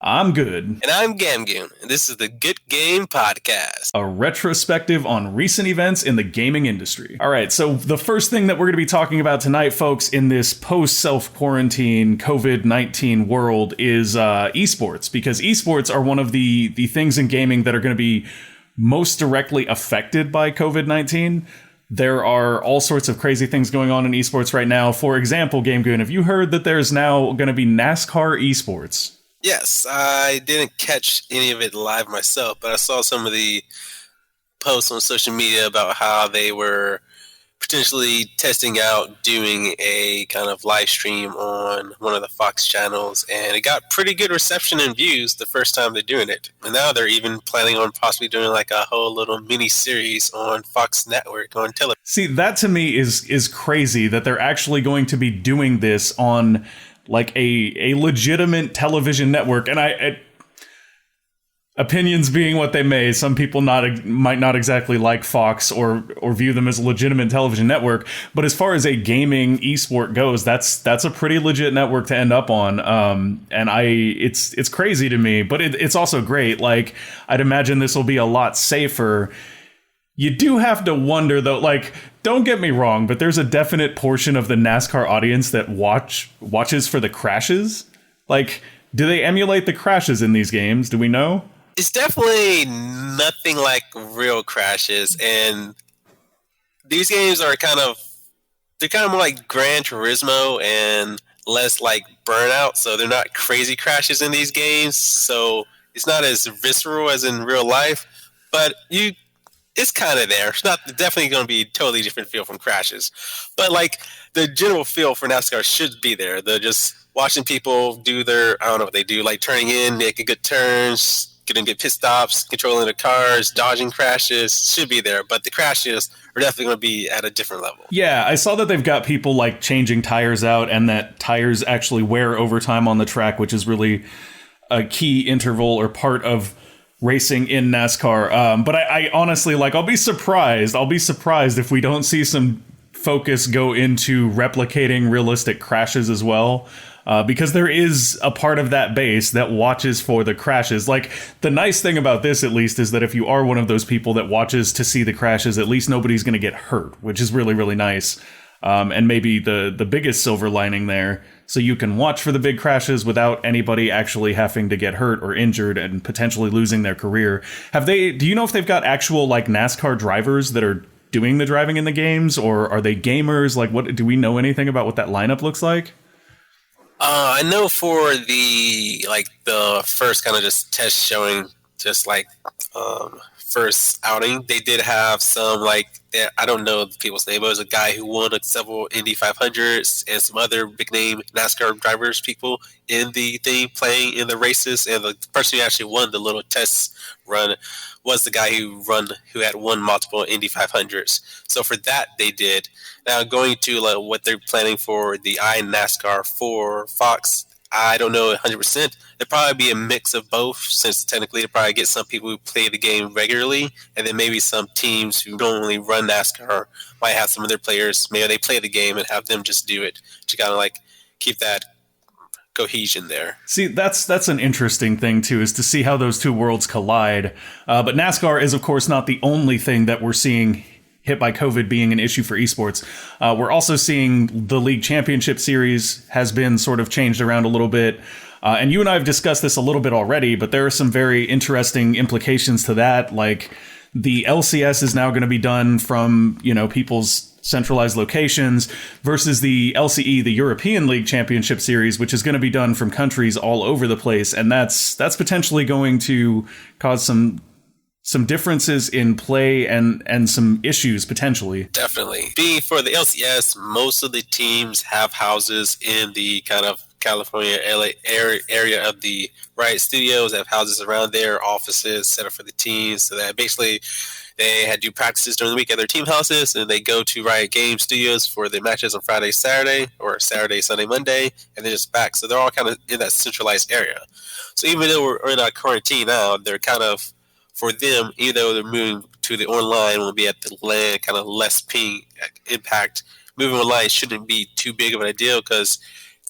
I'm Good. And I'm Gamgoon, and this is the GUD Game Podcast. A retrospective on recent events in the gaming industry. All right, so the first thing that we're going to be talking about tonight, folks, in this post-self-quarantine COVID-19 world is esports, because esports are one of the things in gaming that are going to be most directly affected by COVID-19. There are all sorts of crazy things going on in esports right now. For example, Gamgoon, have you heard that there's now going to be NASCAR esports? Yes, I didn't catch any of it live myself, but I saw some of the posts on social media about how they were potentially testing out doing a kind of live stream on one of the Fox channels, and it got pretty good reception and views the first time they're doing it. And now they're even planning on possibly doing like a whole little mini series on Fox Network on television. See, that to me is crazy that they're actually going to be doing this on like a legitimate television network. And opinions being what they may, some people might not exactly like Fox or view them as a legitimate television network. But as far as a gaming esport goes, that's a pretty legit network to end up on. And it's crazy to me, but it's also great. Like, I'd imagine this will be a lot safer. You do have to wonder, though, like, don't get me wrong, but there's a definite portion of the NASCAR audience that watches for the crashes. Like, do they emulate the crashes in these games? Do we know? It's definitely nothing like real crashes, and these games are they're kind of more like Gran Turismo and less like Burnout, so they're not crazy crashes in these games, so it's not as visceral as in real life, but it's kind of there. It's not definitely going to be a totally different feel from crashes, but like the general feel for NASCAR should be there. They're just watching people do I don't know what they do, like turning in, making good turns, getting good pit stops, controlling the cars, dodging crashes should be there, but the crashes are definitely going to be at a different level. Yeah, I saw that they've got people like changing tires out, and that tires actually wear over time on the track, which is really a key interval or part of racing in NASCAR. But I honestly, like, I'll be surprised if we don't see some focus go into replicating realistic crashes as well. Because there is a part of that base that watches for the crashes. Like, the nice thing about this, at least, is that if you are one of those people that watches to see the crashes, at least nobody's going to get hurt, which is really, really nice. And maybe the biggest silver lining there, so you can watch for the big crashes without anybody actually having to get hurt or injured and potentially losing their career. Do you know if they've got actual, like, NASCAR drivers that are doing the driving in the games, or are they gamers? Like, do we know anything about what that lineup looks like? I know for the first kind of just test showing, just like first outing, they did have some I don't know people's name, but it was a guy who won several Indy 500s and some other big name NASCAR drivers people in the thing playing in the races, and the person who actually won the little test run was the guy who had won multiple Indy 500s. So for that they did. Now going to what they're planning for the iNASCAR for Fox, I don't know 100%. There'd probably be a mix of both, since technically they'll probably get some people who play the game regularly, and then maybe some teams who normally run NASCAR might have some of their players, maybe they play the game and have them just do it to kind of like keep that cohesion there. See, that's an interesting thing too, is to see how those two worlds collide. But NASCAR is, of course, not the only thing that we're seeing hit by COVID being an issue for esports. We're also seeing the League Championship Series has been sort of changed around a little bit. And you and I have discussed this a little bit already, but there are some very interesting implications to that. Like, the LCS is now going to be done from, people's centralized locations versus the LCE, the European League Championship Series, which is going to be done from countries all over the place. And that's potentially going to cause some differences in play and some issues potentially. Definitely. Being for the LCS, most of the teams have houses in the kind of California, LA area of the Riot Studios, have houses around there, offices set up for the teams, so that basically they had to do practices during the week at their team houses, and they go to Riot Game Studios for the matches on Friday, Saturday, or Saturday, Sunday, Monday, and then just back. So they're all kind of in that centralized area. So even though we're in our quarantine now, they're kind of, for them, even though they're moving to the online, will be at the LAN, kind of less ping impact. Moving online shouldn't be too big of an deal, because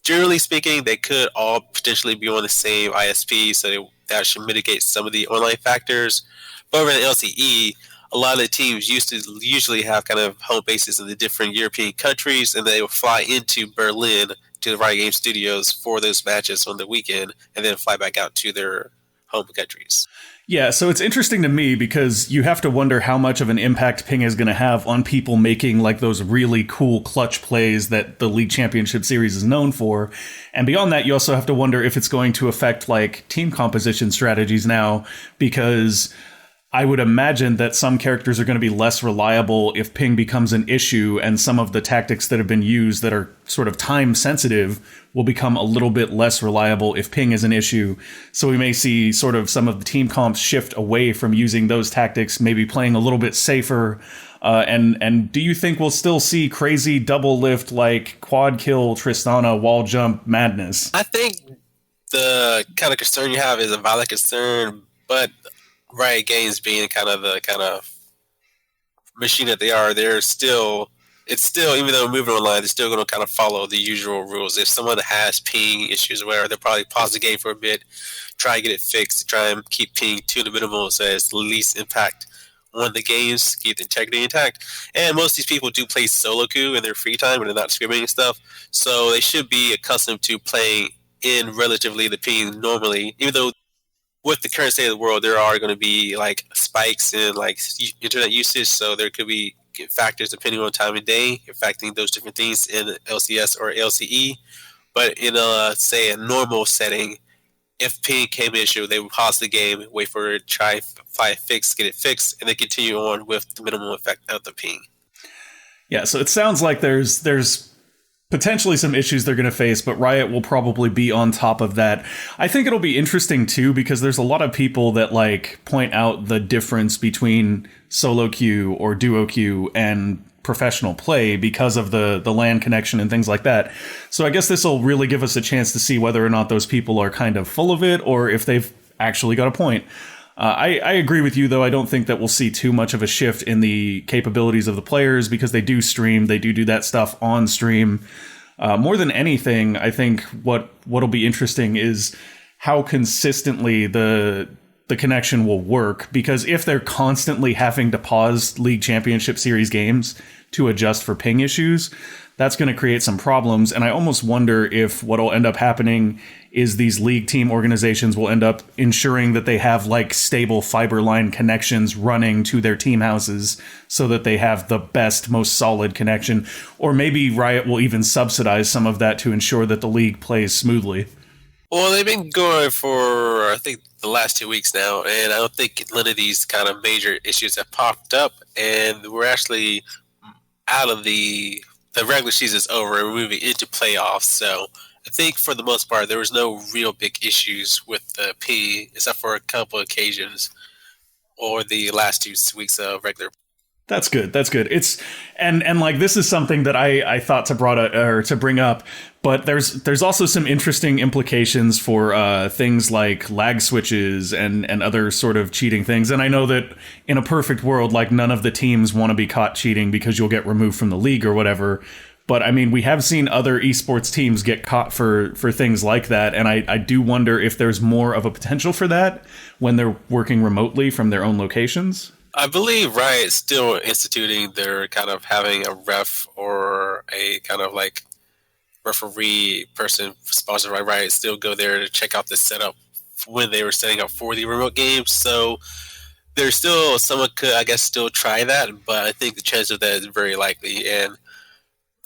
generally speaking, they could all potentially be on the same ISP, so that should mitigate some of the online factors. But over in the LCE, a lot of the teams usually have kind of home bases in the different European countries, and they will fly into Berlin to the Riot Games studios for those matches on the weekend, and then fly back out to their home countries. Yeah, so it's interesting to me because you have to wonder how much of an impact ping is going to have on people making like those really cool clutch plays that the League Championship Series is known for. And beyond that, you also have to wonder if it's going to affect like team composition strategies now, because I would imagine that some characters are going to be less reliable if ping becomes an issue, and some of the tactics that have been used that are sort of time sensitive will become a little bit less reliable if ping is an issue. So we may see sort of some of the team comps shift away from using those tactics, maybe playing a little bit safer. And do you think we'll still see crazy double lift like quad kill Tristana wall jump madness? I think the kind of concern you have is a valid concern, but Riot Games being kind of the kind of machine that they are, it's still, even though moving online, they're still going to kind of follow the usual rules. If someone has ping issues, where they'll probably pause the game for a bit, try and get it fixed, try and keep ping to the minimum so it's the least impact on the games, keep the integrity intact. And most of these people do play solo queue in their free time when they're not scrimming and stuff, so they should be accustomed to playing in relatively the ping normally, even though with the current state of the world, there are going to be like spikes in like internet usage, so there could be factors depending on time of day affecting those different things in LCS or LCE. But in say a normal setting, if ping came an issue, they would pause the game, wait for it, try fly fix, get it fixed, and then continue on with the minimum effect of the ping. Yeah, so it sounds like there's potentially some issues they're going to face, but Riot will probably be on top of that. I think it'll be interesting too, because there's a lot of people that like point out the difference between solo queue or duo queue and professional play because of the LAN connection and things like that. So I guess this will really give us a chance to see whether or not those people are kind of full of it or if they've actually got a point. I agree with you, though. I don't think that we'll see too much of a shift in the capabilities of the players because they do stream. They do that stuff on stream. More than anything, I think what'll be interesting is how consistently the connection will work. Because if they're constantly having to pause League Championship Series games to adjust for ping issues, that's going to create some problems. And I almost wonder if what'll end up happening is these league team organizations will end up ensuring that they have like stable fiber line connections running to their team houses so that they have the best, most solid connection. Or maybe Riot will even subsidize some of that to ensure that the league plays smoothly. Well, they've been going for, I think, the last 2 weeks now, and I don't think none of these kind of major issues have popped up, and we're actually out of the regular season's over, and we're moving into playoffs, so I think for the most part, there was no real big issues with the P, except for a couple occasions, or the last 2 weeks of regular. That's good. It's and like this is something that I thought to bring up, but there's also some interesting implications for things like lag switches and other sort of cheating things. And I know that in a perfect world, like none of the teams want to be caught cheating because you'll get removed from the league or whatever. But I mean, we have seen other esports teams get caught for things like that, and I do wonder if there's more of a potential for that when they're working remotely from their own locations. I believe Riot's still instituting their kind of having a ref or a kind of like referee person sponsored by Riot still go there to check out the setup when they were setting up for the remote games. So there's still someone could, I guess, still try that, but I think the chance of that is very likely. And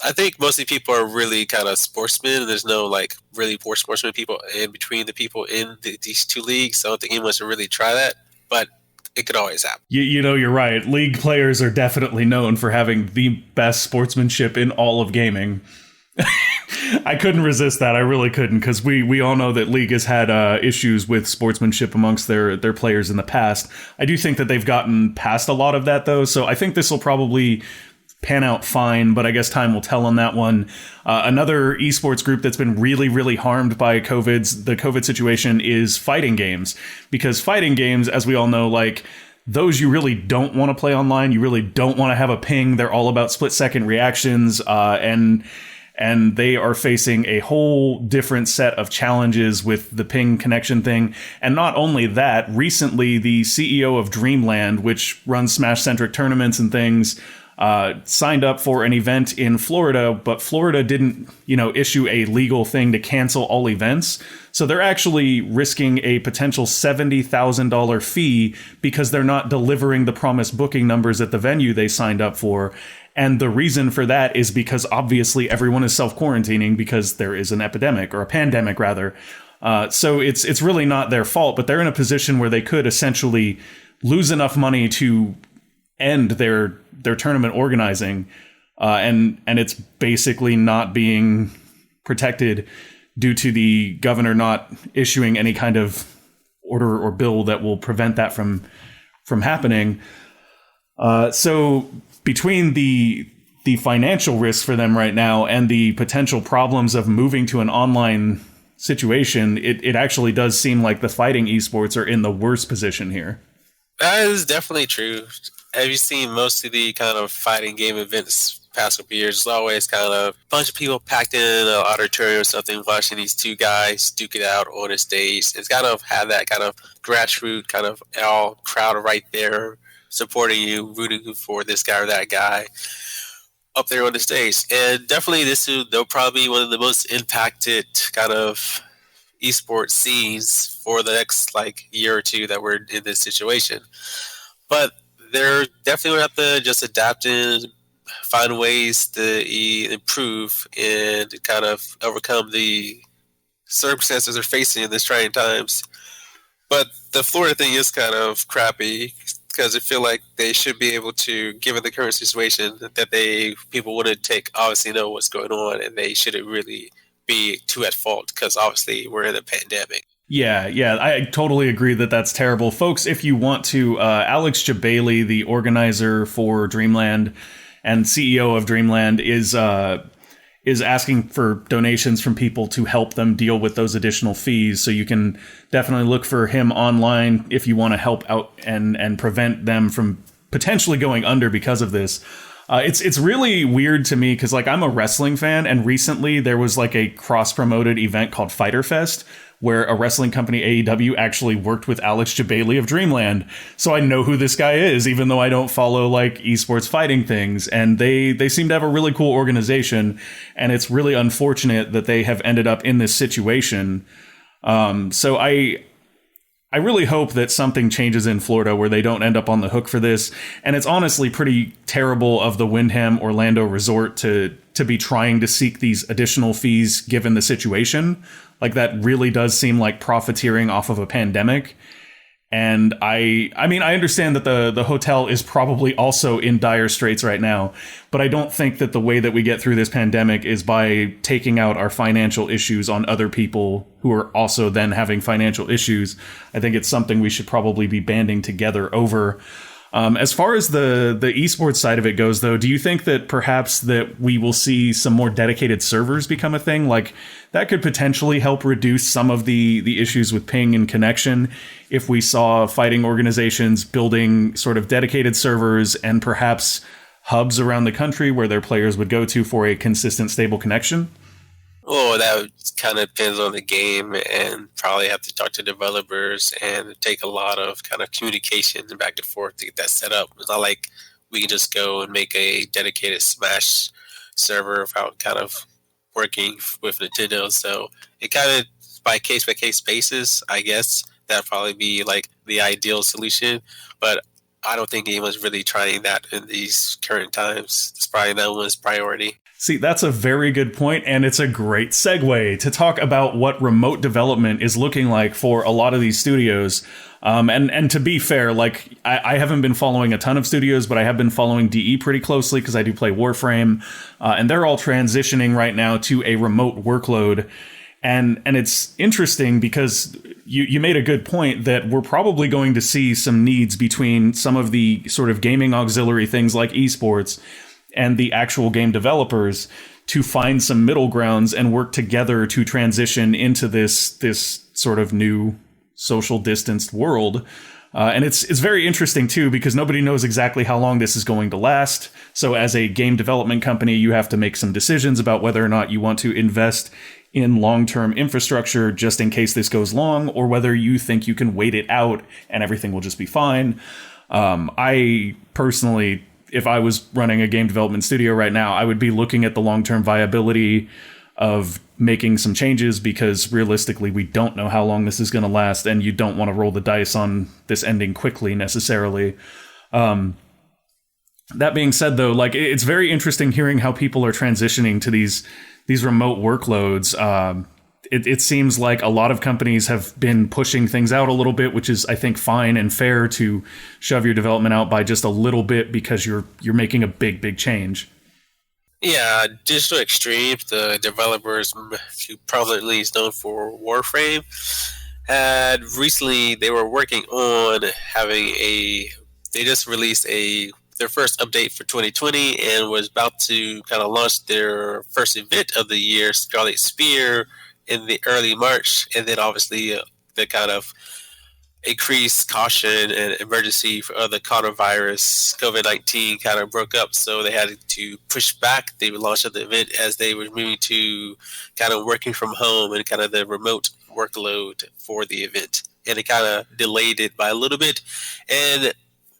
I think mostly people are really kind of sportsmen. There's no like really poor sportsmen people in between the people in these two leagues. So I don't think anyone should really try that, but it could always happen. You know, you're right. League players are definitely known for having the best sportsmanship in all of gaming. I couldn't resist that. I really couldn't, because we all know that League has had issues with sportsmanship amongst their players in the past. I do think that they've gotten past a lot of that, though, so I think this will probably pan out fine, but I guess time will tell on that one. Another esports group that's been really, really harmed by the COVID situation is fighting games, because fighting games, as we all know, like those you really don't want to play online. You really don't want to have a ping. They're all about split-second reactions, and and they are facing a whole different set of challenges with the ping connection thing. And not only that, recently the CEO of Dreamland, which runs Smash-centric tournaments and things, signed up for an event in Florida, but Florida didn't, issue a legal thing to cancel all events. So they're actually risking a potential $70,000 fee because they're not delivering the promised booking numbers at the venue they signed up for. And the reason for that is because obviously everyone is self-quarantining because there is an epidemic, or a pandemic rather. So it's really not their fault, but they're in a position where they could essentially lose enough money to end their tournament organizing. And it's basically not being protected due to the governor not issuing any kind of order or bill that will prevent that from happening. So between the financial risk for them right now and the potential problems of moving to an online situation, it actually does seem like the fighting esports are in the worst position here. That is definitely true. Have you seen most of the kind of fighting game events past couple years? It's always kind of a bunch of people packed in an auditorium or something watching these two guys duke it out on a stage. It's kind of had that kind of grassroots kind of all crowd right there supporting you, rooting for this guy or that guy up there on the stage. And definitely they'll probably be one of the most impacted kind of esports scenes for the next year or two that we're in this situation. But they're definitely going to have to just adapt and find ways to improve and kind of overcome the circumstances they're facing in these trying times. But the Florida thing is kind of crappy because I feel like they should be able to, given the current situation, that people wouldn't obviously know what's going on, and they shouldn't really be too at fault because obviously we're in a pandemic. Yeah, I totally agree that that's terrible. Folks, if you want to, Alex Jabali, the organizer for Dreamland and CEO of Dreamland, is asking for donations from people to help them deal with those additional fees. So you can definitely look for him online if you want to help out and prevent them from potentially going under because of this. It's really weird to me because I'm a wrestling fan, and recently there was a cross-promoted event called Fighter Fest where a wrestling company, AEW, actually worked with Alex Jabali of Dreamland. So I know who this guy is, even though I don't follow esports fighting things. And they seem to have a really cool organization, and it's really unfortunate that they have ended up in this situation. So I really hope that something changes in Florida where they don't end up on the hook for this. And it's honestly pretty terrible of the Wyndham Orlando Resort to be trying to seek these additional fees given the situation. That really does seem like profiteering off of a pandemic. And I understand that the hotel is probably also in dire straits right now, but I don't think that the way that we get through this pandemic is by taking out our financial issues on other people who are also then having financial issues. I think it's something we should probably be banding together over. As far as the esports side of it goes, though, do you think that perhaps that we will see some more dedicated servers become a thing? That could potentially help reduce some of the issues with ping and connection if we saw fighting organizations building sort of dedicated servers and perhaps hubs around the country where their players would go to for a consistent, stable connection? Well, that kind of depends on the game, and probably have to talk to developers and take a lot of kind of communication back and forth to get that set up. It's not like we can just go and make a dedicated Smash server without kind of working with Nintendo. So it kind of by case basis, I guess that'd probably be the ideal solution. But I don't think anyone's really trying that in these current times. It's probably no one's priority. See, that's a very good point, and it's a great segue to talk about what remote development is looking like for a lot of these studios. And to be fair, I haven't been following a ton of studios, but I have been following DE pretty closely because I do play Warframe, and they're all transitioning right now to a remote workload. And it's interesting because you made a good point that we're probably going to see some needs between some of the sort of gaming auxiliary things like esports and the actual game developers to find some middle grounds and work together to transition into this sort of new social distanced world. And it's very interesting, too, because nobody knows exactly how long this is going to last. So as a game development company, you have to make some decisions about whether or not you want to invest in long-term infrastructure just in case this goes long, or whether you think you can wait it out and everything will just be fine. I personally, if I was running a game development studio right now, I would be looking at the long-term viability of making some changes, because realistically we don't know how long this is going to last, and you don't want to roll the dice on this ending quickly necessarily. That being said, though, like, it's very interesting hearing how people are transitioning to these remote workloads. It seems like a lot of companies have been pushing things out a little bit, which is, I think, fine and fair to shove your development out by just a little bit because you're making a big change. Yeah, Digital Extremes, the developers who prominently is known for Warframe, had recently, they were working on they just released their first update for 2020 and was about to kind of launch their first event of the year, Scarlet Spear, in the early March. And then obviously the kind of increased caution and emergency for other coronavirus, COVID-19 kind of broke up. So they had to push back the launch of the event as they were moving to kind of working from home and kind of the remote workload for the event. And it kind of delayed it by a little bit. And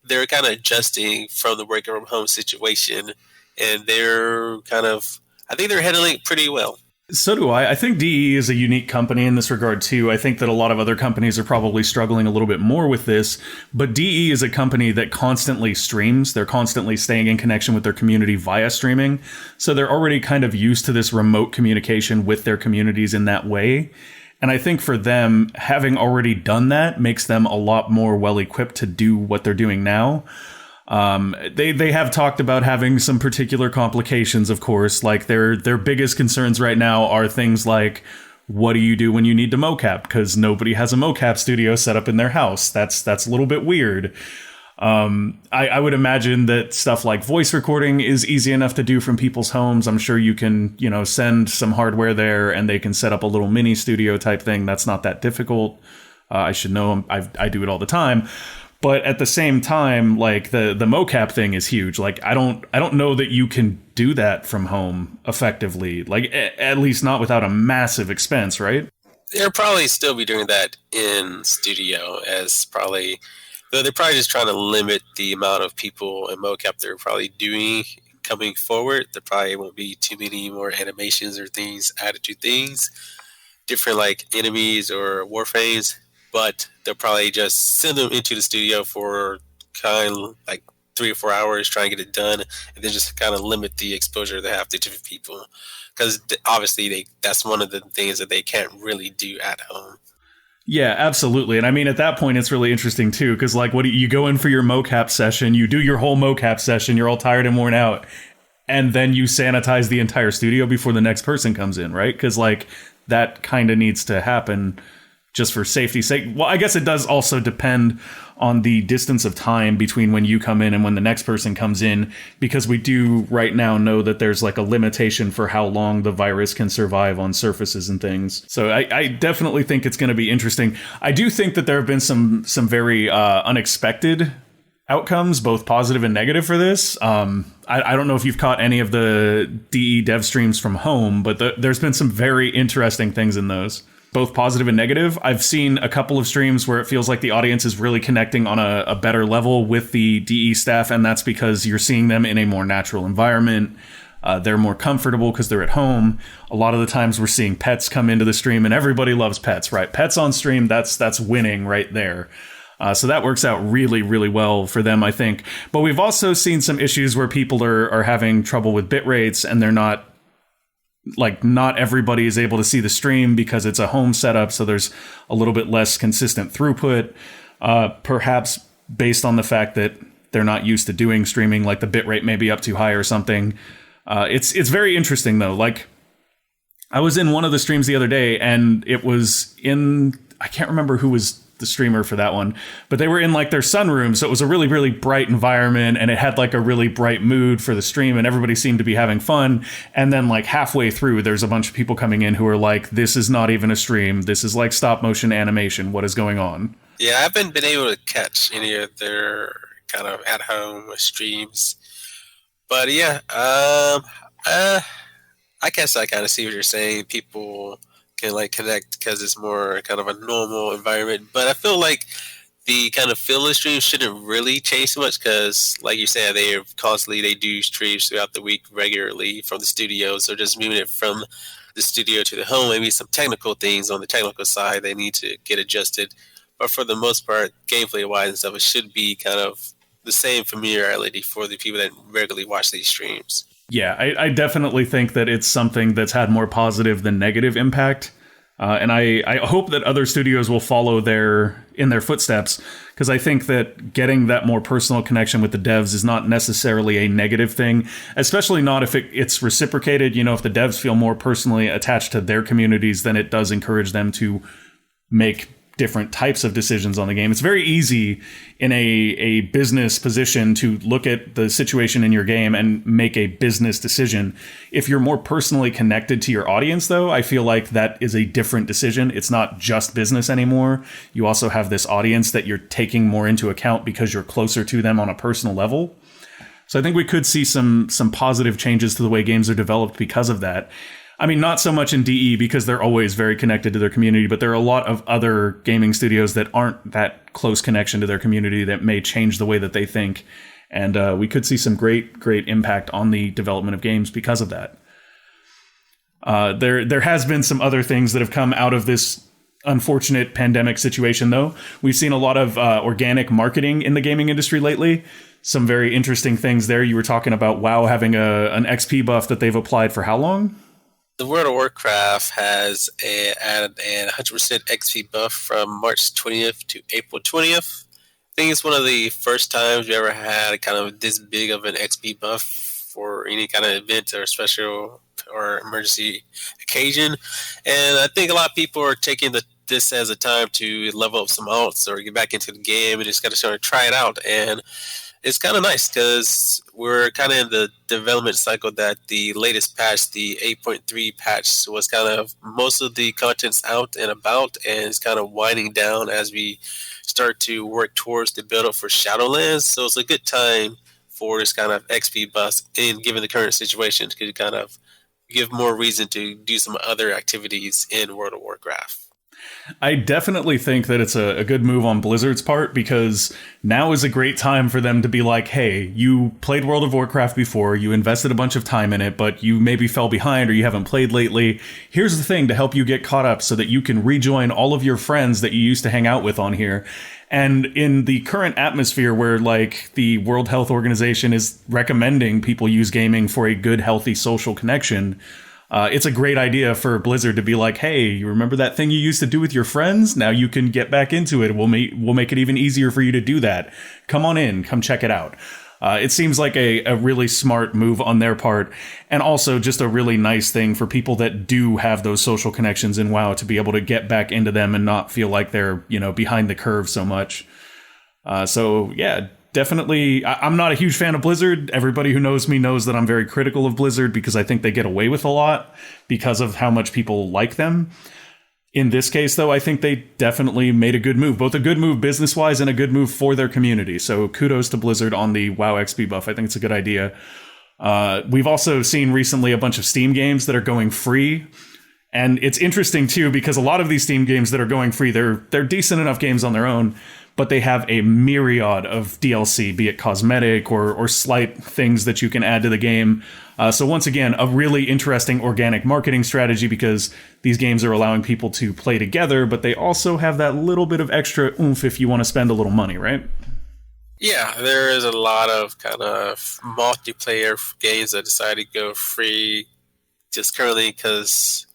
they're kind of adjusting from the working from home situation. And I think they're handling it pretty well. So do I. I think DE is a unique company in this regard, too. I think that a lot of other companies are probably struggling a little bit more with this, but DE is a company that constantly streams. They're constantly staying in connection with their community via streaming. So they're already kind of used to this remote communication with their communities in that way. And I think for them, having already done that makes them a lot more well-equipped to do what they're doing now. They have talked about having some particular complications, of course. Like their biggest concerns right now are things like, what do you do when you need to mocap? Because nobody has a mocap studio set up in their house. That's a little bit weird. I would imagine that stuff like voice recording is easy enough to do from people's homes. I'm sure you can, send some hardware there and they can set up a little mini studio type thing. That's not that difficult. I should know. I do it all the time. But at the same time, like the mocap thing is huge. Like I don't know that you can do that from home effectively. Like at least not without a massive expense, right? They'll probably still be doing that in studio, though they're probably just trying to limit the amount of people and mocap they're probably doing coming forward. There probably won't be too many more animations or things added to things, different like enemies or warframes. But they'll probably just send them into the studio for kind of like 3 or 4 hours, try and get it done, and then just kind of limit the exposure they have to different people. Because obviously that's one of the things that they can't really do at home. Yeah, absolutely. And I mean, at that point, it's really interesting, too, because like you go in for your mocap session, you do your whole mocap session, you're all tired and worn out, and then you sanitize the entire studio before the next person comes in, right? Because like that kind of needs to happen just for safety's sake. Well, I guess it does also depend on the distance of time between when you come in and when the next person comes in, because we do right now know that there's like a limitation for how long the virus can survive on surfaces and things. So I definitely think it's going to be interesting. I do think that there have been some very unexpected outcomes, both positive and negative for this. I don't know if you've caught any of the DE dev streams from home, but there's been some very interesting things in those. Both positive and negative. I've seen a couple of streams where it feels like the audience is really connecting on a better level with the DE staff, and that's because you're seeing them in a more natural environment. They're more comfortable because they're at home. A lot of the times we're seeing pets come into the stream, and everybody loves pets, right? Pets on stream, that's winning right there. So that works out really, really well for them, I think. But we've also seen some issues where people are having trouble with bit rates, and they're not everybody is able to see the stream because it's a home setup, so there's a little bit less consistent throughput, perhaps based on the fact that they're not used to doing streaming, like the bitrate may be up too high or something. It's very interesting, though. Like, I was in one of the streams the other day, and it was I can't remember who was the streamer for that one. But they were in like their sunroom, so it was a really, really bright environment, and it had like a really bright mood for the stream, and everybody seemed to be having fun. And then like halfway through, there's a bunch of people coming in who are like, this is not even a stream. This is like stop motion animation. What is going on? Yeah, I haven't been able to catch any of their kind of at home streams. But yeah, I guess I kind of see what you're saying. People can like connect because it's more kind of a normal environment. But I feel like the kind of feel of the stream shouldn't really change too much because, like you said, they do streams throughout the week regularly from the studio. So just moving it from the studio to the home, maybe some technical things on the technical side they need to get adjusted. But for the most part, gameplay-wise and stuff, it should be kind of the same familiarity for the people that regularly watch these streams. Yeah, I definitely think that it's something that's had more positive than negative impact. And I hope that other studios will follow in their footsteps, because I think that getting that more personal connection with the devs is not necessarily a negative thing, especially not if it's reciprocated. You know, if the devs feel more personally attached to their communities, then it does encourage them to make different types of decisions on the game. It's very easy in a business position to look at the situation in your game and make a business decision. If you're more personally connected to your audience, though, I feel like that is a different decision. It's not just business anymore. You also have this audience that you're taking more into account because you're closer to them on a personal level. So I think we could see some positive changes to the way games are developed because of that. I mean, not so much in DE because they're always very connected to their community, but there are a lot of other gaming studios that aren't that close connection to their community that may change the way that they think. And we could see some great impact on the development of games because of that. There has been some other things that have come out of this unfortunate pandemic situation, though. We've seen a lot of organic marketing in the gaming industry lately. Some very interesting things there. You were talking about WoW having an XP buff that they've applied for how long? The World of Warcraft has added a 100% XP buff from March 20th to April 20th. I think it's one of the first times we ever had kind of this big of an XP buff for any kind of event or special or emergency occasion. And I think a lot of people are taking this as a time to level up some alts or get back into the game and just got to sort of try it out. And it's kind of nice because we're kind of in the development cycle that the latest patch, the 8.3 patch, was kind of most of the content's out and about, and it's kind of winding down as we start to work towards the build up for Shadowlands. So it's a good time for this kind of XP bust, and given the current situation, to kind of give more reason to do some other activities in World of Warcraft. I definitely think that it's a good move on Blizzard's part, because now is a great time for them to be like, hey, you played World of Warcraft before, you invested a bunch of time in it, but you maybe fell behind or you haven't played lately. Here's the thing to help you get caught up so that you can rejoin all of your friends that you used to hang out with on here. And in the current atmosphere where like the World Health Organization is recommending people use gaming for a good, healthy social connection, it's a great idea for Blizzard to be like, hey, you remember that thing you used to do with your friends? Now you can get back into it. We'll make it even easier for you to do that. Come on in. Come check it out. It seems like a really smart move on their part, and also just a really nice thing for people that do have those social connections in WoW to be able to get back into them and not feel like they're, behind the curve so much. So yeah, definitely. I'm not a huge fan of Blizzard. Everybody who knows me knows that I'm very critical of Blizzard because I think they get away with a lot because of how much people like them. In this case, though, I think they definitely made a good move, both a good move business-wise and a good move for their community. So kudos to Blizzard on the WoW XP buff. I think it's a good idea. We've also seen recently a bunch of Steam games that are going free. And it's interesting, too, because a lot of these Steam games that are going free, they're decent enough games on their own, but they have a myriad of DLC, be it cosmetic or slight things that you can add to the game. So once again, a really interesting organic marketing strategy, because these games are allowing people to play together, but they also have that little bit of extra oomph if you want to spend a little money, right? Yeah, there is a lot of kind of multiplayer games that decide to go free just currently because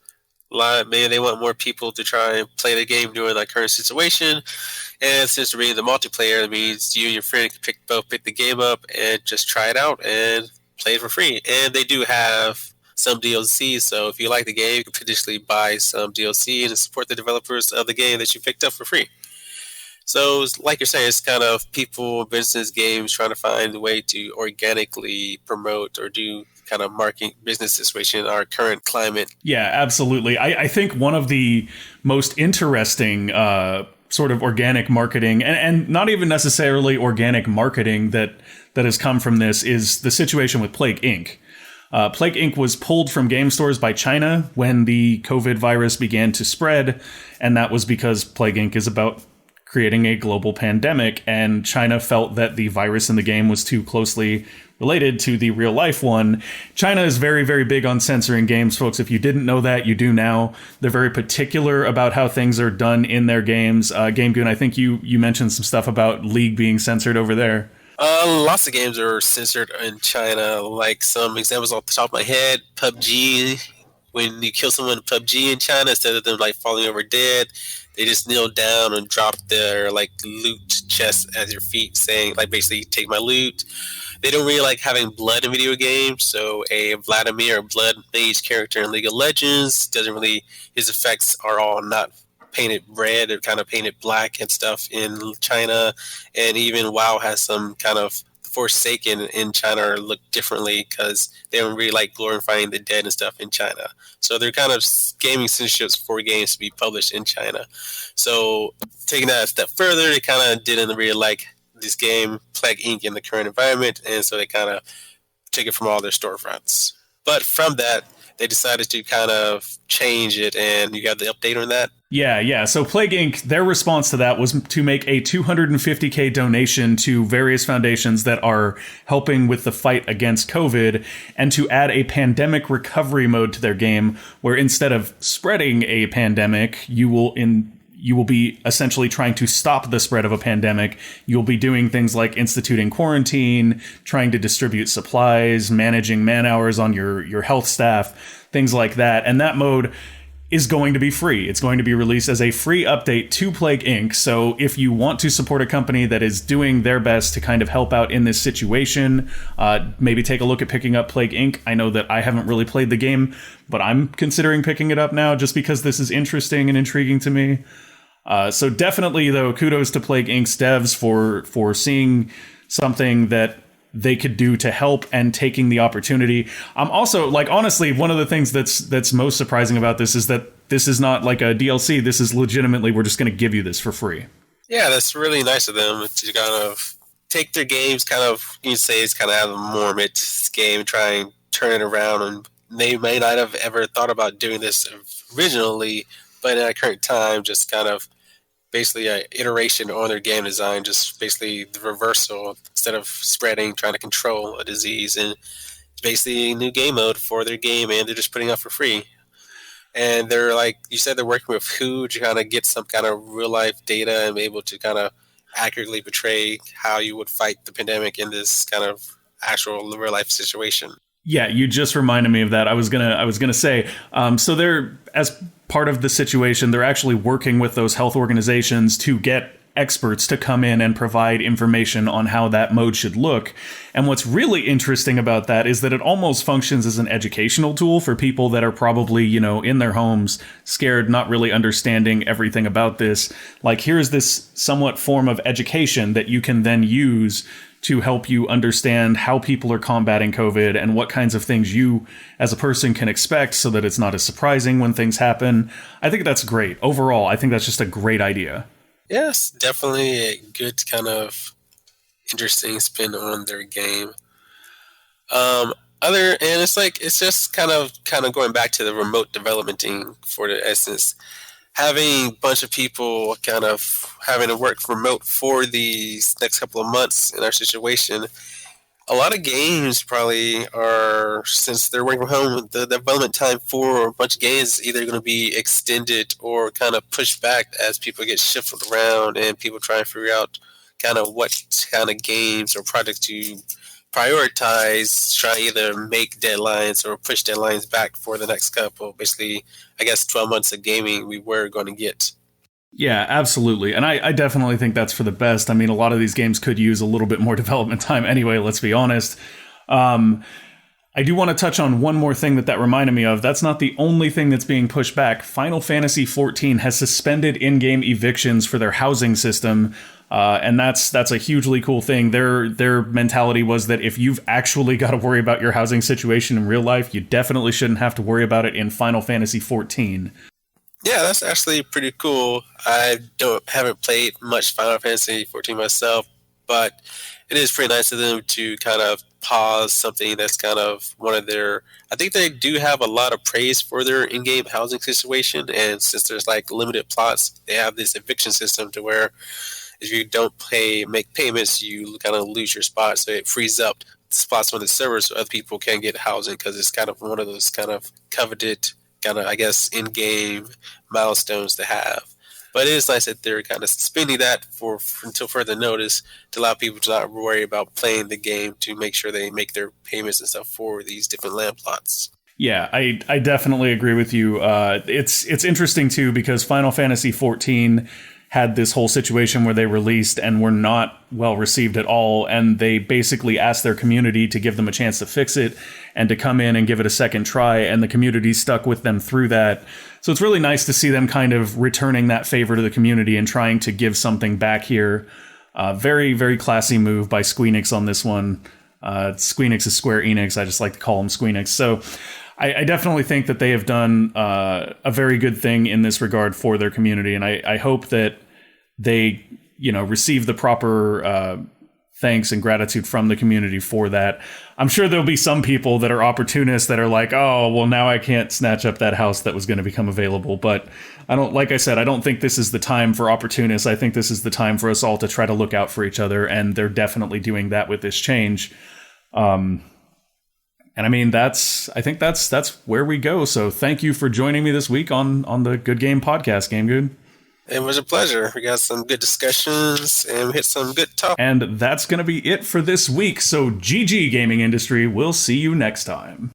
maybe they want more people to try and play the game during that current situation. And since we're reading the multiplayer, it means you and your friend can pick the game up and just try it out and play it for free. And they do have some DLC, so if you like the game, you can potentially buy some DLC and support the developers of the game that you picked up for free. So, like you're saying, it's kind of people, business, games trying to find a way to organically promote or do kind of marketing business situation in our current climate. Yeah, absolutely. I think one of the most interesting sort of organic marketing, and not even necessarily organic marketing that has come from this, is the situation with Plague Inc. Plague Inc. was pulled from game stores by China when the COVID virus began to spread, and that was because Plague Inc. is about creating a global pandemic, and China felt that the virus in the game was too closely related to the real life one. China is very, very big on censoring games, folks. If you didn't know that, you do now. They're very particular about how things are done in their games. GameGoon, I think you mentioned some stuff about League being censored over there. Lots of games are censored in China. Like some examples off the top of my head, PUBG. When you kill someone in PUBG in China, instead of them like falling over dead, they just kneel down and drop their like loot chest at your feet, saying like basically take my loot. They don't really like having blood in video games, so a Vladimir Blood Mage character in League of Legends doesn't really. His effects are all not painted red; they're kind of painted black and stuff in China, and even WoW has some kind of Forsaken in China look differently because they don't really like glorifying the dead and stuff in China. So they're kind of gaming censorships for games to be published in China. So taking that a step further, they kind of didn't really like this game, Plague Inc. in the current environment, and so they kind of took it from all their storefronts. But from that, they decided to kind of change it, and you got the update on that? Yeah. So Plague Inc., their response to that was to make a $250K donation to various foundations that are helping with the fight against COVID, and to add a pandemic recovery mode to their game, where instead of spreading a pandemic, you will be essentially trying to stop the spread of a pandemic. You'll be doing things like instituting quarantine, trying to distribute supplies, managing man hours on your health staff, things like that. And that mode is going to be free. It's going to be released as a free update to Plague Inc. So if you want to support a company that is doing their best to kind of help out in this situation, maybe take a look at picking up Plague Inc. I know that I haven't really played the game, but I'm considering picking it up now just because this is interesting and intriguing to me. So definitely, though, kudos to Plague Inc.'s devs for seeing something that they could do to help and taking the opportunity. I'm also, like, honestly, one of the things that's most surprising about this is that this is not like a DLC. This is legitimately, we're just going to give you this for free. Yeah, that's really nice of them to kind of take their games, kind of, you can say it's kind of have a Mormont game, try and turn it around. And they may not have ever thought about doing this originally, but at a current time, just kind of basically an iteration on their game design, just basically the reversal. Instead of spreading, trying to control a disease, and basically a new game mode for their game, and they're just putting out for free. And they're, like you said, they're working with GUD to kind of get some kind of real life data and be able to kind of accurately portray how you would fight the pandemic in this kind of actual real life situation. Yeah, you just reminded me of that. I was gonna say, so they're, as part of the situation, they're actually working with those health organizations to get experts to come in and provide information on how that mode should look. And what's really interesting about that is that it almost functions as an educational tool for people that are probably, in their homes, scared, not really understanding everything about this. Like, here's this somewhat form of education that you can then use to help you understand how people are combating COVID and what kinds of things you as a person can expect so that it's not as surprising when things happen. I think that's great. Overall, I think that's just a great idea. Yes, definitely a good kind of interesting spin on their game. It's just kind of going back to the remote development thing for the essence. Having a bunch of people kind of having to work remote for these next couple of months in our situation, a lot of games probably are, since they're working from home, the development time for a bunch of games is either going to be extended or kind of pushed back as people get shifted around and people try and figure out kind of what kind of games or projects to prioritize, try to either make deadlines or push deadlines back for the next couple, basically, I guess, 12 months of gaming we were going to get. Yeah, absolutely. And I definitely think that's for the best. I mean, a lot of these games could use a little bit more development time anyway, let's be honest. I I do want to touch on one more thing that reminded me of. That's not the only thing that's being pushed back. Final Fantasy XIV has suspended in-game evictions for their housing system, and that's a hugely cool thing. Their mentality was that if you've actually got to worry about your housing situation in real life, you definitely shouldn't have to worry about it in Final Fantasy XIV. Yeah, that's actually pretty cool. I haven't played much Final Fantasy XIV myself, but it is pretty nice of them to kind of pause something that's kind of one of their... I think they do have a lot of praise for their in-game housing situation, and since there's like limited plots, they have this eviction system to where if you don't make payments, you kind of lose your spot, so it frees up spots on the server so other people can get housing, because it's kind of one of those kind of coveted kind of, I guess, in-game milestones to have. But it is nice that they're kind of suspending that for until further notice, to allow people to not worry about playing the game, to make sure they make their payments and stuff for these different land plots. Yeah, I definitely agree with you. It's interesting too, because Final Fantasy XIV had this whole situation where they released and were not well received at all, and they basically asked their community to give them a chance to fix it and to come in and give it a second try, and the community stuck with them through that. So it's really nice to see them kind of returning that favor to the community and trying to give something back here. Very, very classy move by Squeenix on this one. Squeenix is Square Enix. I just like to call them Squeenix. So I definitely think that they have done a very good thing in this regard for their community, and I hope that they, receive the proper thanks and gratitude from the community for that. I'm sure there'll be some people that are opportunists that are like, oh, well, now I can't snatch up that house that was going to become available. But I don't think this is the time for opportunists. I think this is the time for us all to try to look out for each other, and they're definitely doing that with this change. And I mean, I think that's where we go. So thank you for joining me this week on the Good Game Podcast, GameGoon. It was a pleasure. We got some good discussions and we hit some good talk. And that's going to be it for this week. So GG Gaming Industry. We'll see you next time.